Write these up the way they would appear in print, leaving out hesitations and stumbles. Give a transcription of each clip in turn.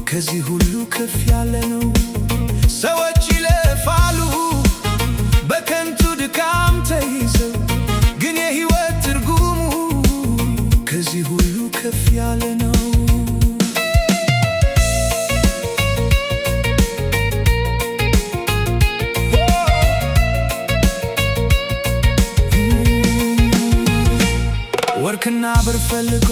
ከዚህ ሁሉ ከፍ ያለ ነው። ሰዎች ይለፋሉ በከንቱ ድካም ተይዘው፣ ግን የሕይወት ትርጉሙ ከዚህ ሁሉ ከፍ ያለ ነው። ወርቅና ብር ፈልጎ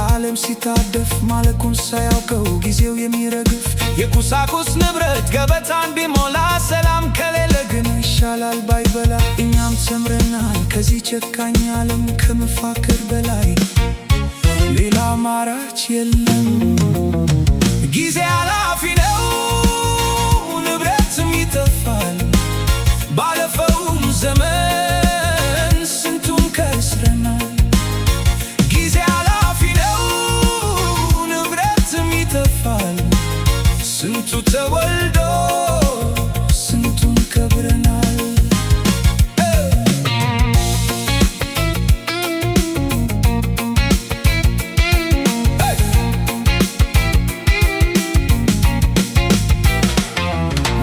ዓለም ሲታደፍ ማለቁን ሳያውቀው ጊዜው የሚረግፍ የቁሳቁስ ንብረት ገበታን ቢሞላ ሰላም ከሌለ ግን ይሻላል ባይበላ። እኛም ተምረናል ከዚህ ጨካኝ ዓለም ከመፋከር በላይ ሌላ አማራጭ የለም። ጊዜ ኃላፊ ነው፣ ንብረትም ይጠፋል። ባለፈውም ዘመን ስንቱን ከስረናል። ስንቱ ተወልዶ ስንቱን ከብረናል።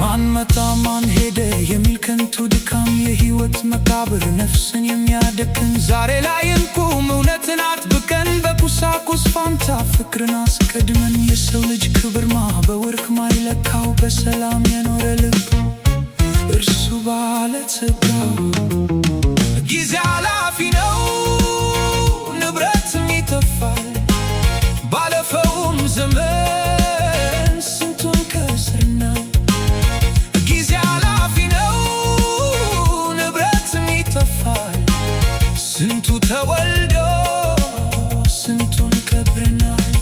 ማን መጣ ማን ሄደ የሚል ከንቱ ድካም የሕይወት መቃብር ነፍስን የሚያደክም። ዛሬ ላይ እንቁም እውነትን አጥብቀን በቁሳቁስ ፋንታ ፍቅርን አስቀድመን። የሰው ልጅ ክብርማ በወርቅ ማይለካው በሰላም የኖረ ልብ እርሱ ባለጸጋው። ጊዜ ኃላፊ ነው፣ ንብረትም ይጠፋል። ባለፈውም ዘመን ስንቱን ከስረናል። ጊዜ ኃላፊ ነው፣ ንብረትም ይጠፋል። ስንቱ ተወልዶ ስንቱን ከብረናል።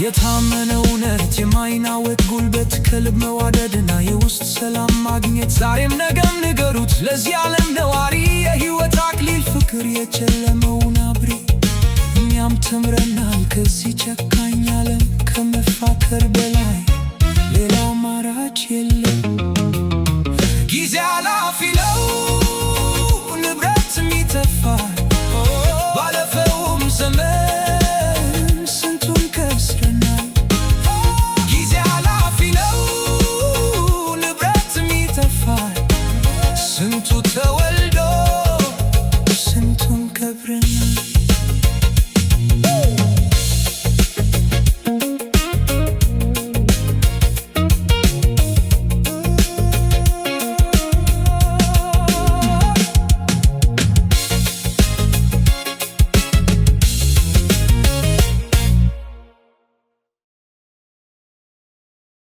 የታመነ እውነት የማይናወጥ ጉልበት ከልብ መዋደድና የውስጥ ሰላም ማግኘት። ዛሬም ነገም ንገሩት ለዚህ ዓለም ነዋሪ የሕይወት አክሊል ፍቅር የጨለመውን አብሪ። እኛም ተምረናል ከዚህ ጨካኝ ዓለም ከመፋከር በላይ ሌላ አማራጭ የለም። ጊዜ ኃላፊ ነው፣ ንብረትም ይጠፋል። ባለፈውም ዘመን ስንቱ ተወልዶ ስንቱን ከብረናል።